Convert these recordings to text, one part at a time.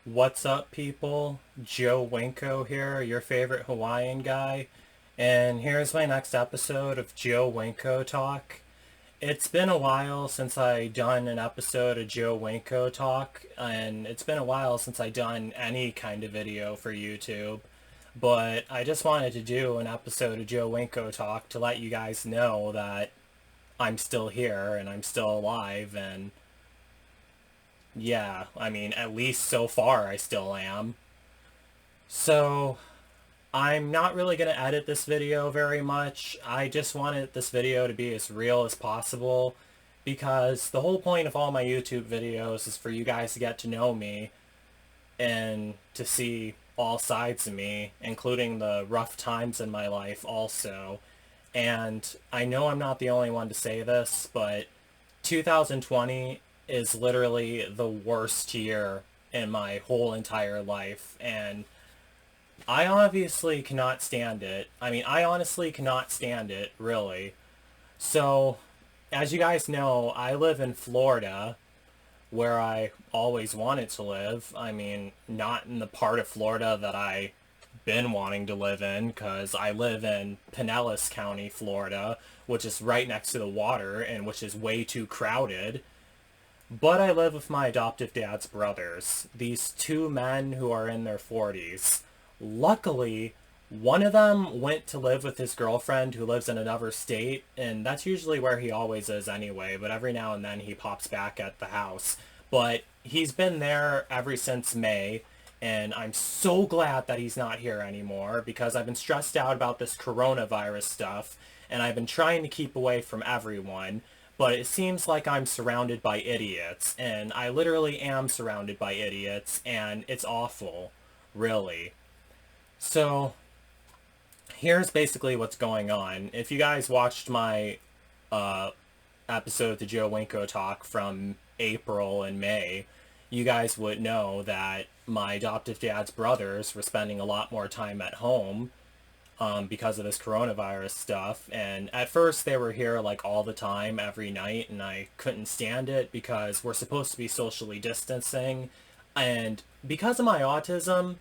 What's up, people? Joe Winko here, your favorite Hawaiian guy, and here's my next episode of Joe Winko Talk. It's been a while since I done an episode of Joe Winko Talk, and it's been a while since I done any kind of video for YouTube, but I just wanted to do an episode of Joe Winko Talk to let you guys know that I'm still here and I'm still alive, and yeah, I mean, at least so far I still am. So, I'm not really going to edit this video very much. I just wanted this video to be as real as possible because the whole point of all my YouTube videos is for you guys to get to know me and to see all sides of me, including the rough times in my life also. And I know I'm not the only one to say this, but 2020 is literally the worst year in my whole entire life, and I obviously cannot stand it. I mean, I honestly cannot stand it, really. So, as you guys know, I live in Florida, where I always wanted to live. I mean, not in the part of Florida that I been wanting to live in, because I live in Pinellas County, Florida, which is right next to the water and which is way too crowded. But I live with my adoptive dad's brothers, these two men who are in their 40s. Luckily, one of them went to live with his girlfriend who lives in another state, and that's usually where he always is anyway, but every now and then he pops back at the house. But he's been there ever since May, and I'm so glad that he's not here anymore because I've been stressed out about this coronavirus stuff, and I've been trying to keep away from everyone. But it seems like I'm surrounded by idiots, and I literally am surrounded by idiots, and it's awful, really. So, here's basically what's going on. If you guys watched my uh, episode of the Joe Winko Talk from April and May, you guys would know that my adoptive dad's brothers were spending a lot more time at home because of this coronavirus stuff. And at first they were here like all the time, every night, and I couldn't stand it because we're supposed to be socially distancing. And because of my autism,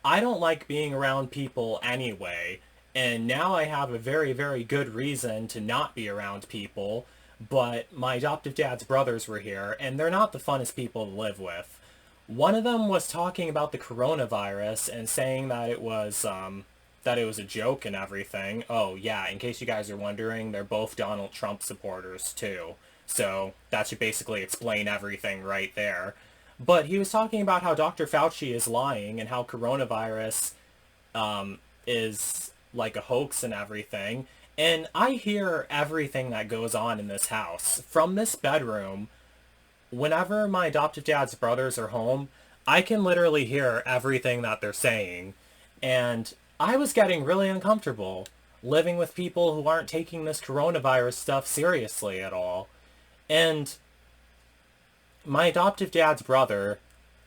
I don't like being around people anyway. And now I have a very, very good reason to not be around people. But my adoptive dad's brothers were here, and they're not the funnest people to live with. One of them was talking about the coronavirus and saying that it was a joke and everything. Oh yeah, in case you guys are wondering, they're both Donald Trump supporters too. So that should basically explain everything right there. But he was talking about how Dr. Fauci is lying and how coronavirus is like a hoax and everything. And I hear everything that goes on in this house. From this bedroom, whenever my adoptive dad's brothers are home, I can literally hear everything that they're saying. And I was getting really uncomfortable living with people who aren't taking this coronavirus stuff seriously at all. And my adoptive dad's brother,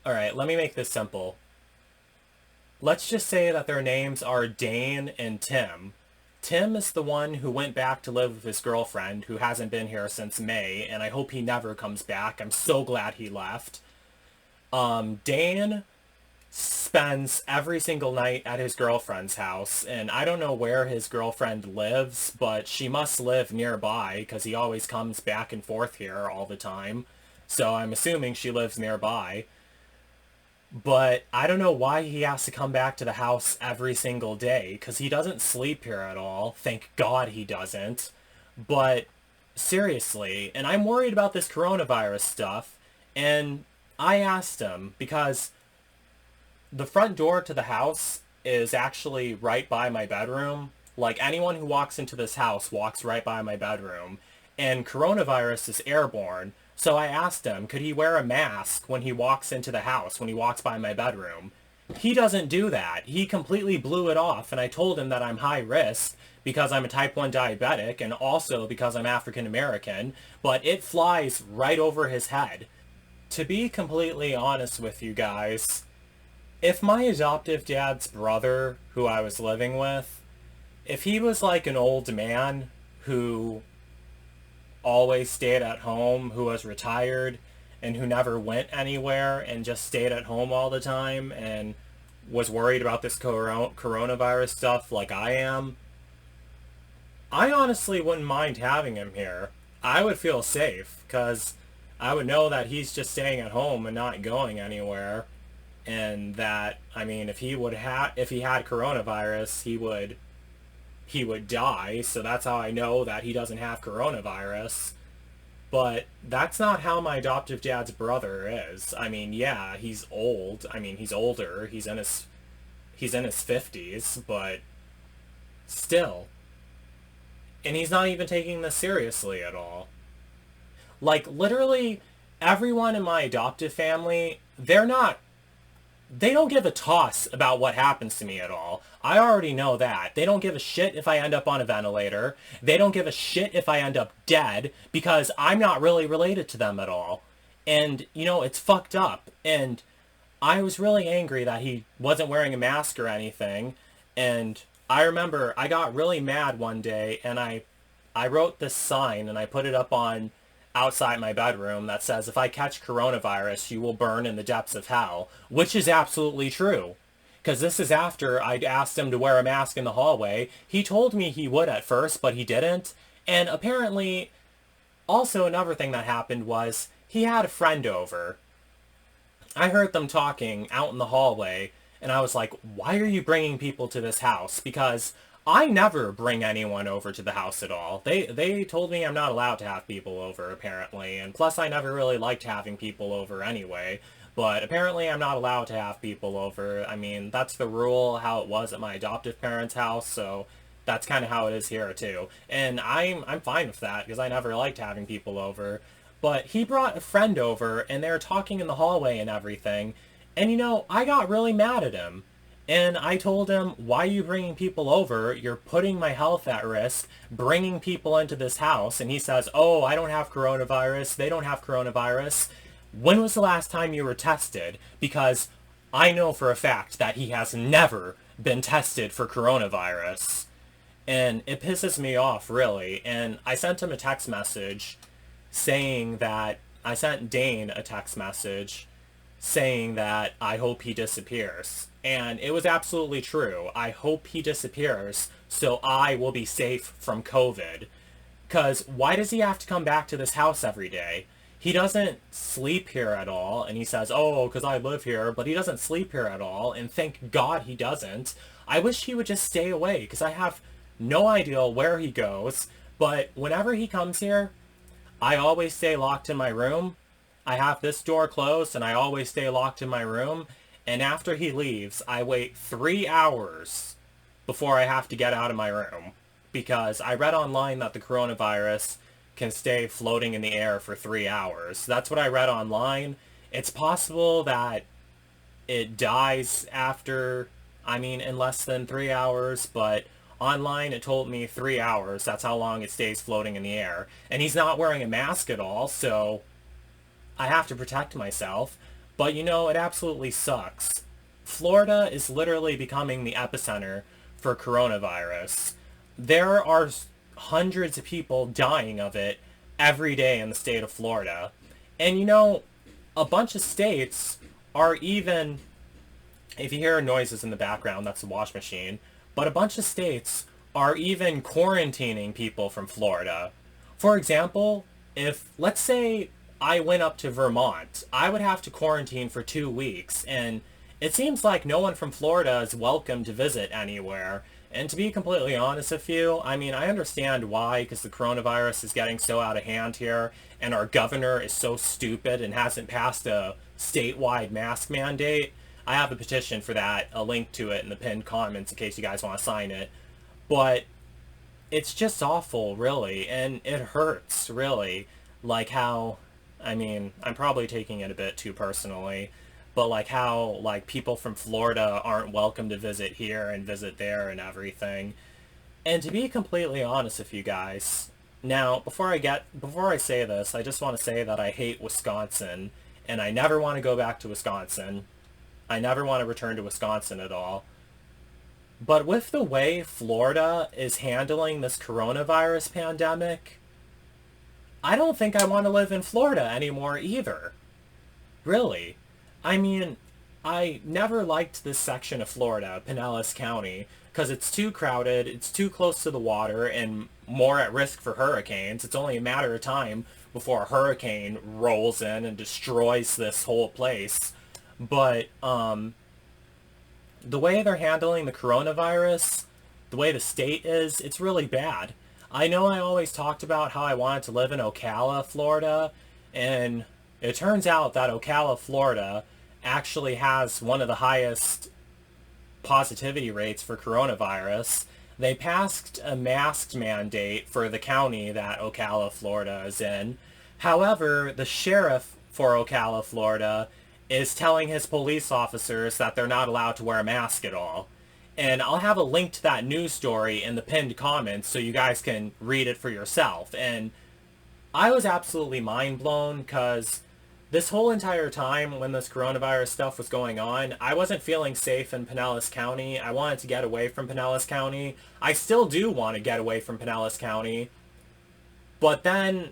alright, let me make this simple. Let's just say that their names are Dane and Tim. Tim is the one who went back to live with his girlfriend, who hasn't been here since May, and I hope he never comes back. I'm so glad he left. Dane spends every single night at his girlfriend's house, and I don't know where his girlfriend lives, but she must live nearby, because he always comes back and forth here all the time. So I'm assuming she lives nearby. But I don't know why he has to come back to the house every single day, because he doesn't sleep here at all. Thank God he doesn't. But seriously, and I'm worried about this coronavirus stuff, and I asked him, because the front door to the house is actually right by my bedroom. Like, anyone who walks into this house walks right by my bedroom, and coronavirus is airborne. So I asked him, could he wear a mask when he walks into the house, when he walks by my bedroom? He doesn't do that. He completely blew it off, and I told him that I'm high risk because I'm a type 1 diabetic and also because I'm African American, but it flies right over his head. To be completely honest with you guys, if my adoptive dad's brother, who I was living with, if he was like an old man who always stayed at home, who was retired, and who never went anywhere and just stayed at home all the time and was worried about this coronavirus stuff like I am, I honestly wouldn't mind having him here. I would feel safe because I would know that he's just staying at home and not going anywhere, and that, I mean, if he had coronavirus, he would die. So that's how I know that he doesn't have coronavirus. But that's not how my adoptive dad's brother is. I mean, yeah, he's old. I mean, he's older. He's in his 50s, but still. And he's not even taking this seriously at all. Like, literally, everyone in my adoptive family, they don't give a toss about what happens to me at all. I already know that. They don't give a shit if I end up on a ventilator. They don't give a shit if I end up dead, because I'm not really related to them at all. And, you know, it's fucked up. And I was really angry that he wasn't wearing a mask or anything. And I remember I got really mad one day, and I wrote this sign and I put it up on outside my bedroom that says, "If I catch coronavirus, you will burn in the depths of hell," which is absolutely true. Because this is after I'd asked him to wear a mask in the hallway. He told me he would at first, but he didn't. And apparently, also another thing that happened was he had a friend over. I heard them talking out in the hallway, and I was like, why are you bringing people to this house? Because I never bring anyone over to the house at all. They told me I'm not allowed to have people over, apparently. And plus, I never really liked having people over anyway. But apparently, I'm not allowed to have people over. I mean, that's the rule, how it was at my adoptive parents' house. So that's kind of how it is here, too. And I'm fine with that, because I never liked having people over. But he brought a friend over, and they were talking in the hallway and everything. And, you know, I got really mad at him. And I told him, why are you bringing people over? You're putting my health at risk, bringing people into this house. And he says, oh, I don't have coronavirus. They don't have coronavirus. When was the last time you were tested? Because I know for a fact that he has never been tested for coronavirus. And it pisses me off, really. And I sent him a text message saying that, I sent Dane a text message saying that I hope he disappears. And it was absolutely true. I hope he disappears so I will be safe from COVID. Because why does he have to come back to this house every day? He doesn't sleep here at all. And he says, oh, because I live here. But he doesn't sleep here at all. And thank God he doesn't. I wish he would just stay away, because I have no idea where he goes. But whenever he comes here, I always stay locked in my room. I have this door closed, and I always stay locked in my room. And after he leaves, I wait 3 hours before I have to get out of my room. Because I read online that the coronavirus can stay floating in the air for 3 hours. That's what I read online. It's possible that it dies after, in less than 3 hours, but online it told me 3 hours. That's how long it stays floating in the air. And he's not wearing a mask at all, so I have to protect myself. But you know, it absolutely sucks. Florida is literally becoming the epicenter for coronavirus. There are hundreds of people dying of it every day in the state of Florida. And you know, a bunch of states are even, if you hear noises in the background, that's the wash machine, but a bunch of states are even quarantining people from Florida. For example, if, let's say, I went up to Vermont, I would have to quarantine for 2 weeks, and it seems like no one from Florida is welcome to visit anywhere. And to be completely honest with you, I understand why, because the coronavirus is getting so out of hand here, and our governor is so stupid and hasn't passed a statewide mask mandate. I have a petition for that, a link to it in the pinned comments in case you guys want to sign it. But it's just awful, really, and it hurts, really. Like how, I'm probably taking it a bit too personally, but like how, like, people from Florida aren't welcome to visit here and visit there and everything. And to be completely honest with you guys, now, before I say this, I just want to say that I hate Wisconsin, and I never want to go back to Wisconsin. I never want to return to Wisconsin at all. But with the way Florida is handling this coronavirus pandemic, I don't think I want to live in Florida anymore either. Really? I mean, I never liked this section of Florida, Pinellas County, because it's too crowded, it's too close to the water, and more at risk for hurricanes. It's only a matter of time before a hurricane rolls in and destroys this whole place. But the way they're handling the coronavirus, the way the state is, it's really bad. I know I always talked about how I wanted to live in Ocala, Florida, and it turns out that Ocala, Florida actually has one of the highest positivity rates for coronavirus. They passed a mask mandate for the county that Ocala, Florida is in. However, the sheriff for Ocala, Florida is telling his police officers that they're not allowed to wear a mask at all. And I'll have a link to that news story in the pinned comments so you guys can read it for yourself. And I was absolutely mind blown because this whole entire time when this coronavirus stuff was going on, I wasn't feeling safe in Pinellas County. I wanted to get away from Pinellas County. I still do want to get away from Pinellas County. But then,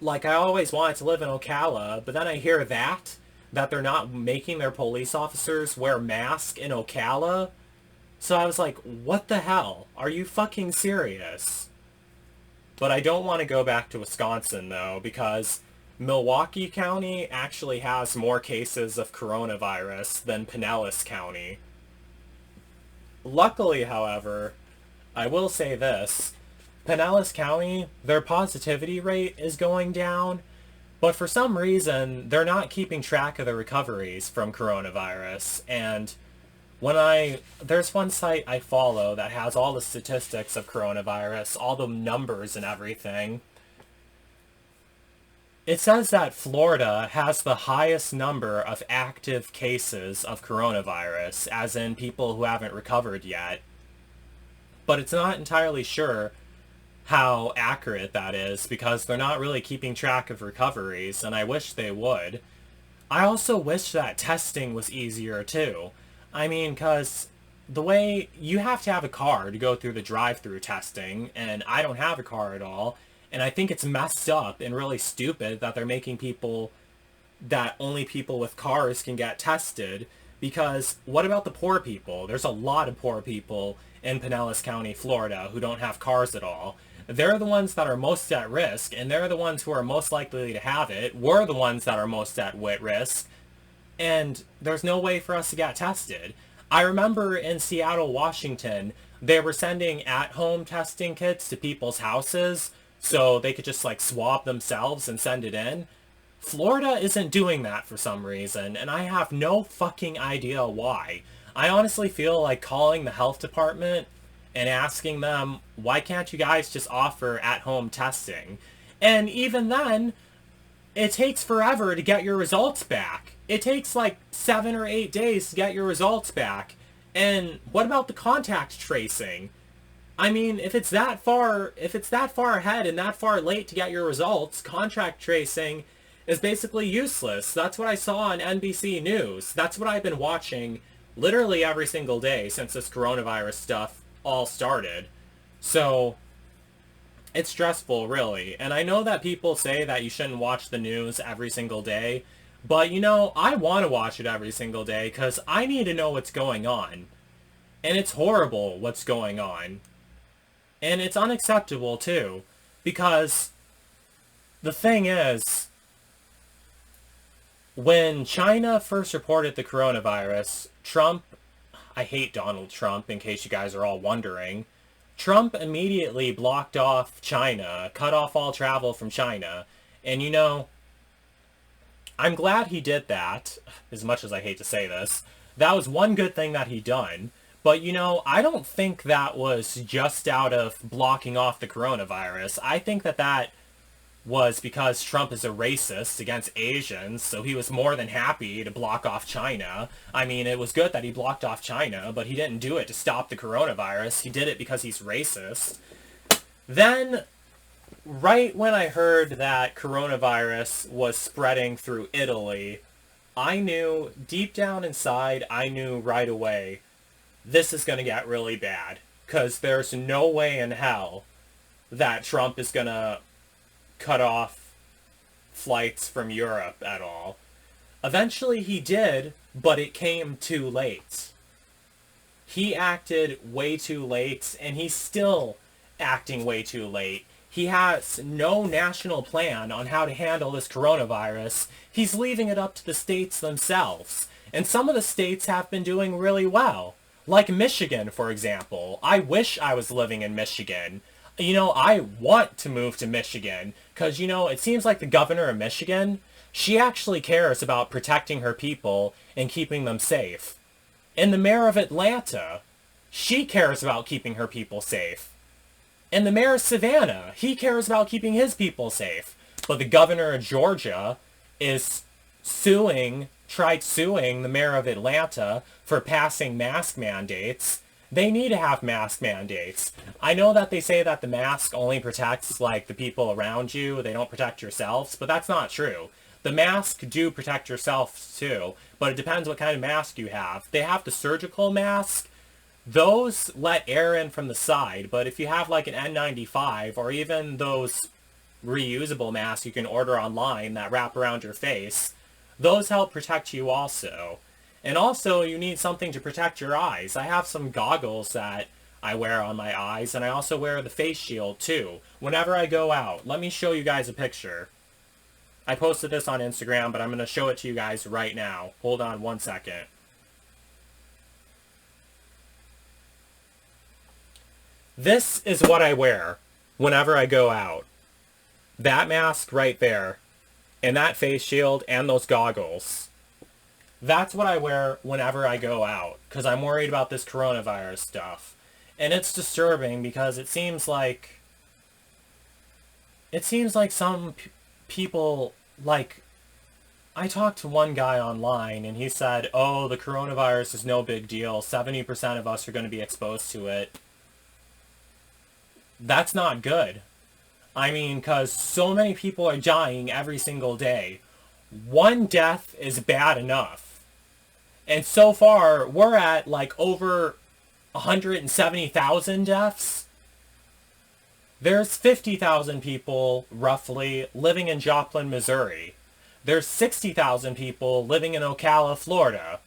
like, I always wanted to live in Ocala, but then I hear that they're not making their police officers wear masks in Ocala. So I was like, what the hell? Are you fucking serious? But I don't want to go back to Wisconsin, though, because Milwaukee County actually has more cases of coronavirus than Pinellas County. Luckily, however, I will say this. Pinellas County, their positivity rate is going down, but for some reason, they're not keeping track of the recoveries from coronavirus. And there's one site I follow that has all the statistics of coronavirus, all the numbers and everything. It says that Florida has the highest number of active cases of coronavirus, as in people who haven't recovered yet. But it's not entirely sure how accurate that is because they're not really keeping track of recoveries, and I wish they would. I also wish that testing was easier too. I mean, because the way you have to have a car to go through the drive-through testing, and I don't have a car at all. And I think it's messed up and really stupid that they're making that only people with cars can get tested. Because what about the poor people? There's a lot of poor people in Pinellas County, Florida, who don't have cars at all. They're the ones that are most at risk, and they're the ones who are most likely to have it. We're the ones that are most at risk, and there's no way for us to get tested. I remember in Seattle, Washington, they were sending at-home testing kits to people's houses so they could just like swab themselves and send it in. Florida isn't doing that for some reason, and I have no fucking idea why. I honestly feel like calling the health department and asking them, why can't you guys just offer at-home testing? And even then, it takes forever to get your results back. It takes like 7 or 8 days to get your results back. And what about the contact tracing? I mean, if it's that far ahead and that far late to get your results, contact tracing is basically useless. That's what I saw on NBC News. That's what I've been watching literally every single day since this coronavirus stuff all started. So it's stressful, really. And I know that people say that you shouldn't watch the news every single day, but you know, I want to watch it every single day because I need to know what's going on. And it's horrible what's going on. And it's unacceptable, too, because the thing is, when China first reported the coronavirus, I hate Donald Trump, in case you guys are all wondering, Trump immediately blocked off China, cut off all travel from China. And you know, I'm glad he did that, as much as I hate to say this. That was one good thing that he done. But, you know, I don't think that was just out of blocking off the coronavirus. I think that was because Trump is a racist against Asians, so he was more than happy to block off China. I mean, it was good that he blocked off China, but he didn't do it to stop the coronavirus. He did it because he's racist. Then, right when I heard that coronavirus was spreading through Italy, I knew, deep down inside, I knew right away, this is going to get really bad, because there's no way in hell that Trump is going to cut off flights from Europe at all. Eventually he did, but it came too late. He acted way too late, and he's still acting way too late. He has no national plan on how to handle this coronavirus. He's leaving it up to the states themselves. And some of the states have been doing really well. Like Michigan, for example. I wish I was living in Michigan. I want to move to Michigan. Because, it seems like the governor of Michigan, she actually cares about protecting her people and keeping them safe. And the mayor of Atlanta, she cares about keeping her people safe. And the mayor of Savannah, he cares about keeping his people safe. But the governor of Georgia is tried suing the mayor of Atlanta for passing mask mandates. They need to have mask mandates. I know that they say that the mask only protects, the people around you. They don't protect yourselves, but that's not true. The mask do protect yourself too, but it depends what kind of mask you have. They have the surgical mask. Those let air in from the side, but if you have an N95 or even those reusable masks you can order online that wrap around your face, those help protect you also. And also you need something to protect your eyes. I have some goggles that I wear on my eyes, and I also wear the face shield too whenever I go out. Let me show you guys a picture. I posted this on Instagram, but I'm going to show it to you guys right now. Hold on one second. This is what I wear whenever I go out. That mask right there, and that face shield, and those goggles. That's what I wear whenever I go out, because I'm worried about this coronavirus stuff. And it's disturbing because it seems like some people, I talked to one guy online and he said, oh, the coronavirus is no big deal. 70% of us are going to be exposed to it. That's not good. I mean, because so many people are dying every single day. One death is bad enough. And so far, we're at over 170,000 deaths. There's 50,000 people, roughly, living in Joplin, Missouri. There's 60,000 people living in Ocala, Florida.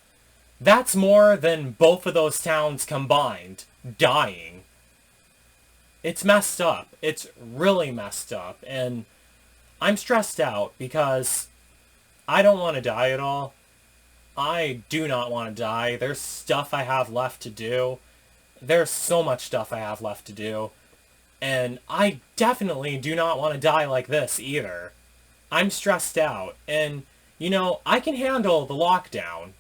That's more than both of those towns combined, dying. It's messed up. It's really messed up. And I'm stressed out because I don't want to die at all. I do not want to die. There's stuff I have left to do. There's so much stuff I have left to do. And I definitely do not want to die like this either. I'm stressed out. And, I can handle the lockdown.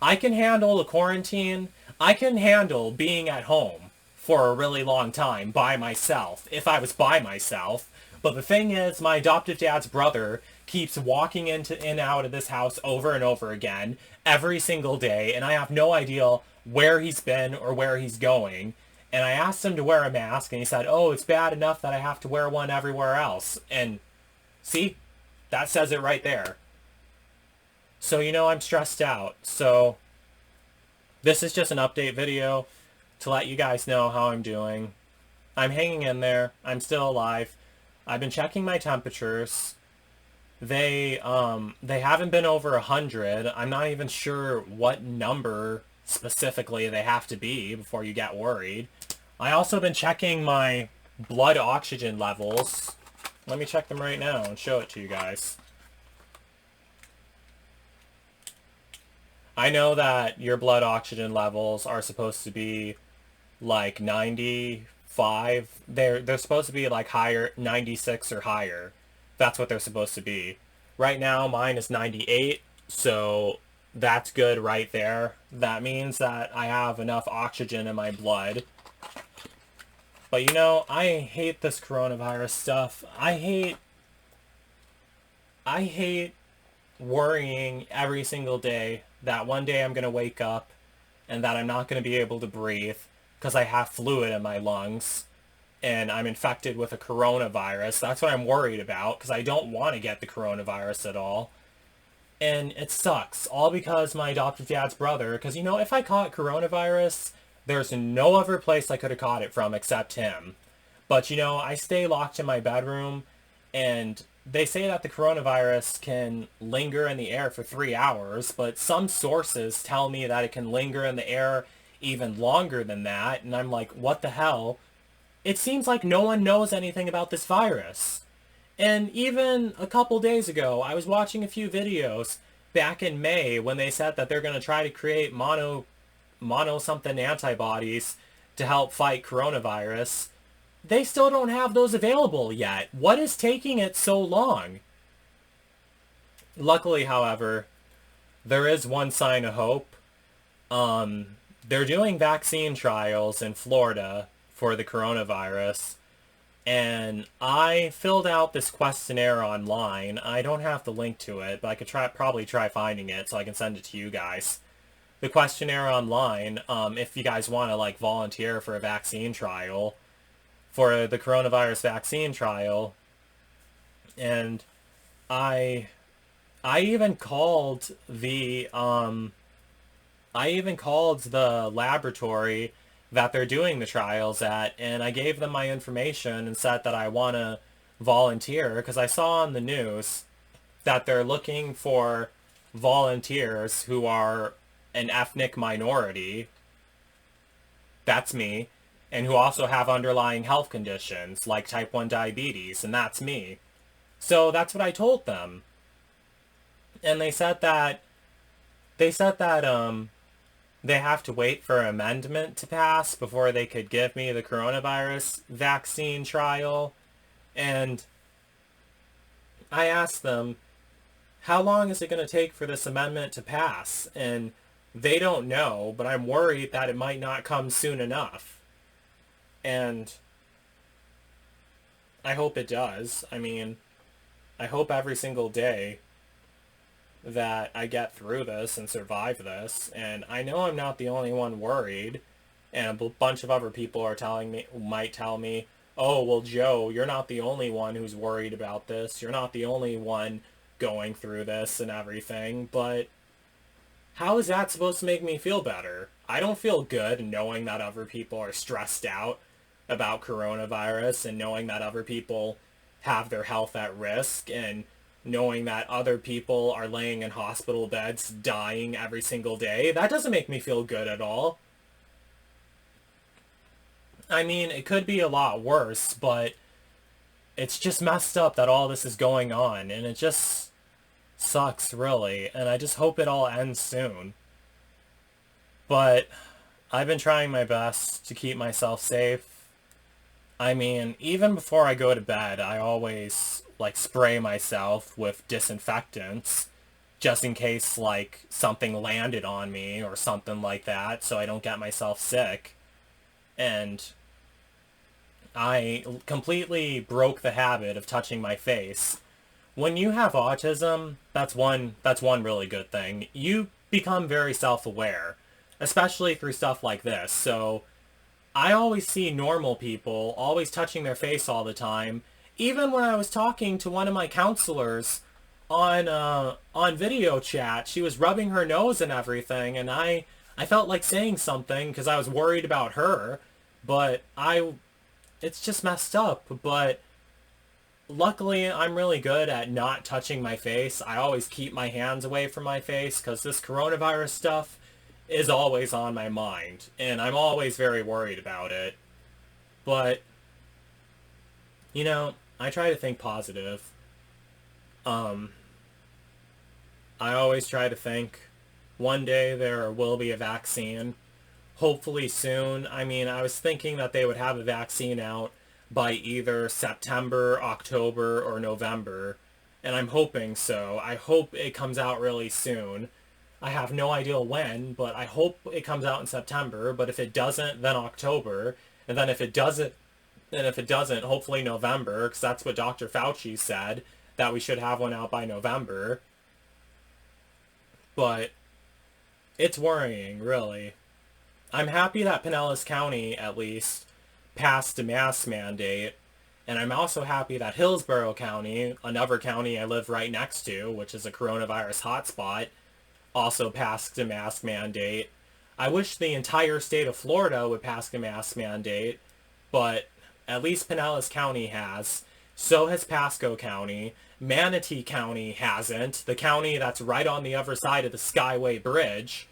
I can handle the quarantine. I can handle being at home for a really long time by myself, if I was by myself. But the thing is, my adoptive dad's brother keeps walking in and out of this house over and over again every single day, and I have no idea where he's been or where he's going. And I asked him to wear a mask, and he said, oh, it's bad enough that I have to wear one everywhere else. And see, that says it right there. So, I'm stressed out. So this is just an update video to let you guys know how I'm doing. I'm hanging in there. I'm still alive. I've been checking my temperatures. They haven't been over 100. I'm not even sure what number specifically they have to be before you get worried. I also been checking my blood oxygen levels. Let me check them right now and show it to you guys. I know that your blood oxygen levels are supposed to be 95. They're supposed to be higher, 96 or higher. That's what they're supposed to be. Right now mine is 98, so that's good right there. That means that I have enough oxygen in my blood. But I hate this coronavirus stuff. I hate worrying every single day that one day I'm going to wake up and that I'm not going to be able to breathe because I have fluid in my lungs and I'm infected with a coronavirus. That's what I'm worried about because I don't want to get the coronavirus at all. And it sucks, all because my adoptive dad's brother, because if I caught coronavirus, there's no other place I could have caught it from except him. But I stay locked in my bedroom, and they say that the coronavirus can linger in the air for 3 hours, but some sources tell me that it can linger in the air even longer than that, and I'm like, what the hell? It seems like no one knows anything about this virus. And even a couple days ago, I was watching a few videos back in May when they said that they're going to try to create mono something antibodies to help fight coronavirus. They still don't have those available yet. What is taking it so long? Luckily, however, there is one sign of hope. They're doing vaccine trials in Florida for the coronavirus, and I filled out this questionnaire online. I don't have the link to it, but I could probably try finding it so I can send it to you guys. The questionnaire online, if you guys want to like volunteer for a vaccine trial, for the coronavirus vaccine trial, and I even called the laboratory that they're doing the trials at, and I gave them my information and said that I want to volunteer because I saw on the news that they're looking for volunteers who are an ethnic minority. That's me. And who also have underlying health conditions like type 1 diabetes, and that's me. So that's what I told them. And they said that they have to wait for an amendment to pass before they could give me the coronavirus vaccine trial. And I asked them, how long is it going to take for this amendment to pass? And they don't know, but I'm worried that it might not come soon enough. And I hope it does. I mean, I hope every single day that I get through this and survive this. And I know I'm not the only one worried. And a bunch of other people are might tell me, oh, well, Joe, you're not the only one who's worried about this. You're not the only one going through this and everything. But how is that supposed to make me feel better? I don't feel good knowing that other people are stressed out about coronavirus and knowing that other people have their health at risk and knowing that other people are laying in hospital beds dying every single day. That doesn't make me feel good at all. I mean, it could be a lot worse, but it's just messed up that all this is going on, and it just sucks, really, and I just hope it all ends soon. But I've been trying my best to keep myself safe. I mean, even before I go to bed, I always, like, spray myself with disinfectants, just in case, like, something landed on me or something like that, so I don't get myself sick. And I completely broke the habit of touching my face. When you have autism, that's one really good thing. You become very self-aware, especially through stuff like this. So I always see normal people always touching their face all the time. Even when I was talking to one of my counselors on video chat, she was rubbing her nose and everything, and I felt like saying something because I was worried about her, but it's just messed up. But luckily, I'm really good at not touching my face. I always keep my hands away from my face because this coronavirus stuff is always on my mind, and I'm always very worried about it. But, you know, I try to think positive. I always try to think one day there will be a vaccine, hopefully soon. I mean, I was thinking that they would have a vaccine out by either September, October, or November, and I'm hoping so. I hope it comes out really soon. I have no idea when, but I hope it comes out in September. But if it doesn't, then October. And then if it doesn't, hopefully November, because that's what Dr. Fauci said, that we should have one out by November. But it's worrying, really. I'm happy that Pinellas County, at least, passed a mask mandate. And I'm also happy that Hillsborough County, another county I live right next to, which is a coronavirus hotspot, also passed a mask mandate. I wish the entire state of Florida would pass a mask mandate, but at least Pinellas County has. So has Pasco County. Manatee County hasn't. The county that's right on the other side of the Skyway Bridge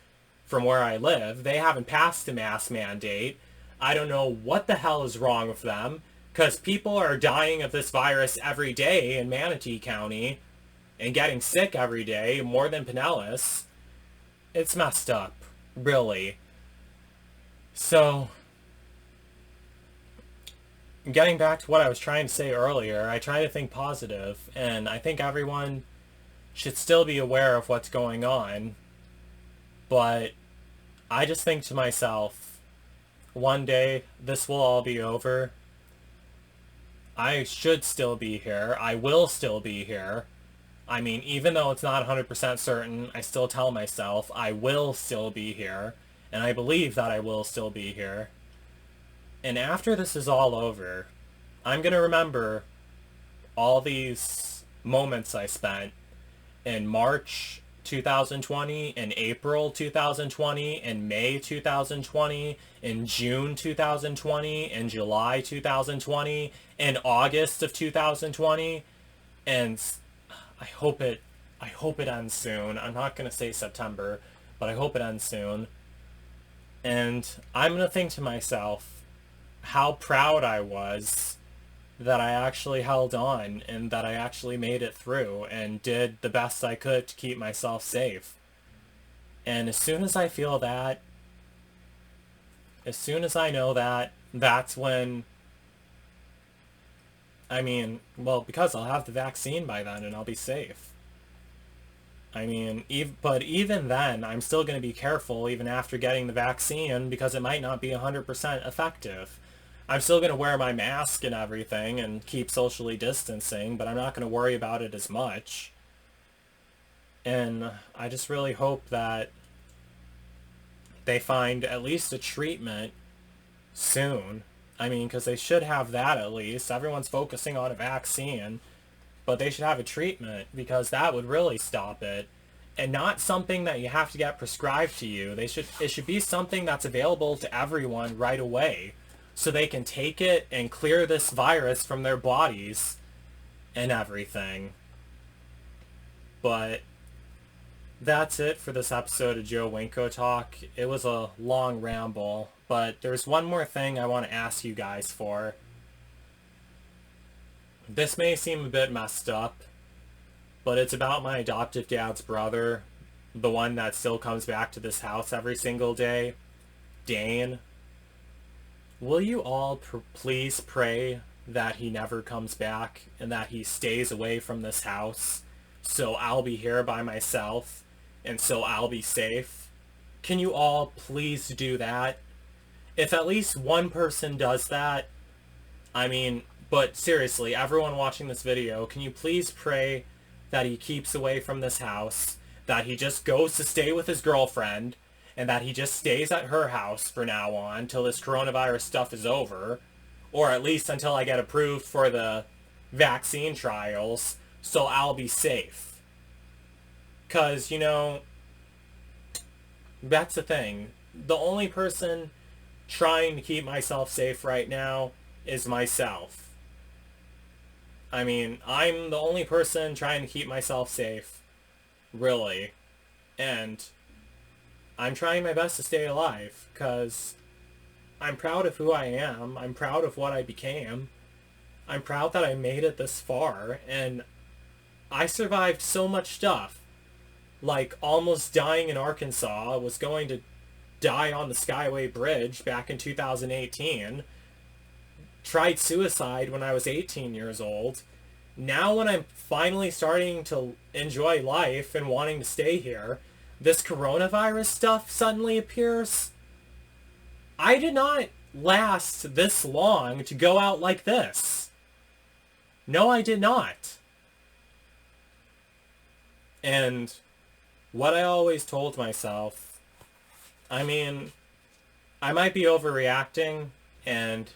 from where I live, they haven't passed a mask mandate. I don't know what the hell is wrong with them, because people are dying of this virus every day in Manatee County and getting sick every day, more than Pinellas. It's messed up, really. So, getting back to what I was trying to say earlier, I try to think positive, and I think everyone should still be aware of what's going on, but I just think to myself, one day this will all be over. I should still be here. I will still be here. I mean, even though it's not 100% certain, I still tell myself I will still be here, and I believe that I will still be here. And after this is all over, I'm going to remember all these moments I spent in March 2020, in April 2020, in May 2020, in June 2020, in July 2020, in August of 2020, and I hope it ends soon. I'm not going to say September, but I hope it ends soon. And I'm going to think to myself how proud I was that I actually held on and that I actually made it through and did the best I could to keep myself safe. And as soon as I feel that, as soon as I know that, that's when, I mean, well, because I'll have the vaccine by then and I'll be safe. I mean, but even then, I'm still going to be careful even after getting the vaccine because it might not be 100% effective. I'm still going to wear my mask and everything and keep socially distancing, but I'm not going to worry about it as much. And I just really hope that they find at least a treatment soon. I mean, because they should have that at least. Everyone's focusing on a vaccine, but they should have a treatment because that would really stop it. And not something that you have to get prescribed to you. It should be something that's available to everyone right away so they can take it and clear this virus from their bodies and everything. But that's it for this episode of Joe Winko Talk. It was a long ramble, but there's one more thing I want to ask you guys for. This may seem a bit messed up, but it's about my adoptive dad's brother, the one that still comes back to this house every single day, Dane. Will you all please pray that he never comes back and that he stays away from this house so I'll be here by myself and so I'll be safe? Can you all please do that? If at least one person does that, I mean, but seriously, everyone watching this video, can you please pray that he keeps away from this house, that he just goes to stay with his girlfriend, and that he just stays at her house for now on till this coronavirus stuff is over, or at least until I get approved for the vaccine trials, so I'll be safe. Because, you know, that's the thing. The only person trying to keep myself safe right now is myself. I mean, I'm the only person trying to keep myself safe, really. And I'm trying my best to stay alive, because I'm proud of who I am. I'm proud of what I became. I'm proud that I made it this far, and I survived so much stuff. Like almost dying in Arkansas, was going to die on the Skyway Bridge back in 2018. Tried suicide when I was 18 years old. Now when I'm finally starting to enjoy life and wanting to stay here, this coronavirus stuff suddenly appears. I did not last this long to go out like this. No, I did not. And what I always told myself, I mean, I might be overreacting, and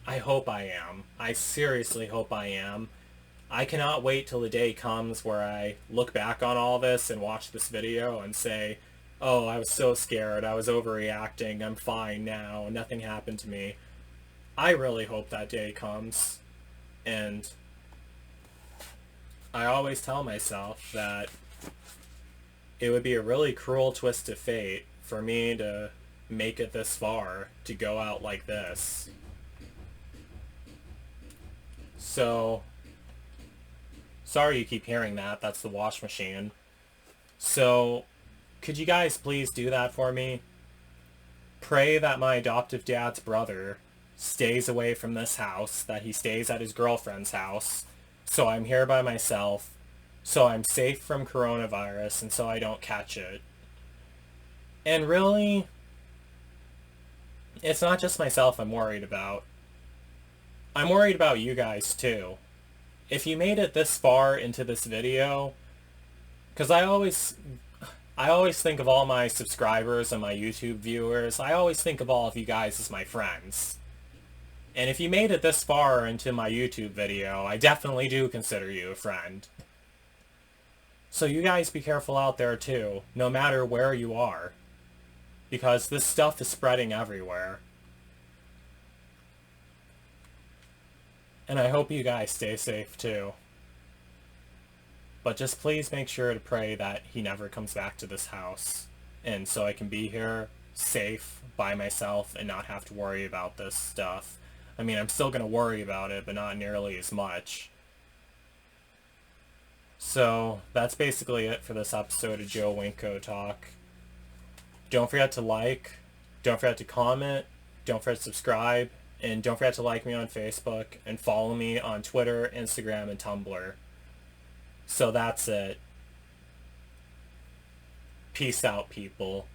I hope I am. I seriously hope I am. I cannot wait till the day comes where I look back on all this and watch this video and say, oh, I was so scared, I was overreacting, I'm fine now, nothing happened to me. I really hope that day comes. And I always tell myself that it would be a really cruel twist of fate for me to make it this far, to go out like this. So, sorry you keep hearing that. That's the wash machine. So, could you guys please do that for me? Pray that my adoptive dad's brother stays away from this house, that he stays at his girlfriend's house, so I'm here by myself, so I'm safe from coronavirus, and so I don't catch it. And really, it's not just myself I'm worried about. I'm worried about you guys too. If you made it this far into this video, because I always think of all my subscribers and my YouTube viewers, I always think of all of you guys as my friends. And if you made it this far into my YouTube video, I definitely do consider you a friend. So you guys be careful out there too, no matter where you are. Because this stuff is spreading everywhere. And I hope you guys stay safe too. But just please make sure to pray that he never comes back to this house. And so I can be here, safe, by myself, and not have to worry about this stuff. I mean, I'm still going to worry about it, but not nearly as much. So, that's basically it for this episode of Joe Winko Talk. Don't forget to like, don't forget to comment, don't forget to subscribe, and don't forget to like me on Facebook, and follow me on Twitter, Instagram, and Tumblr. So that's it. Peace out, people.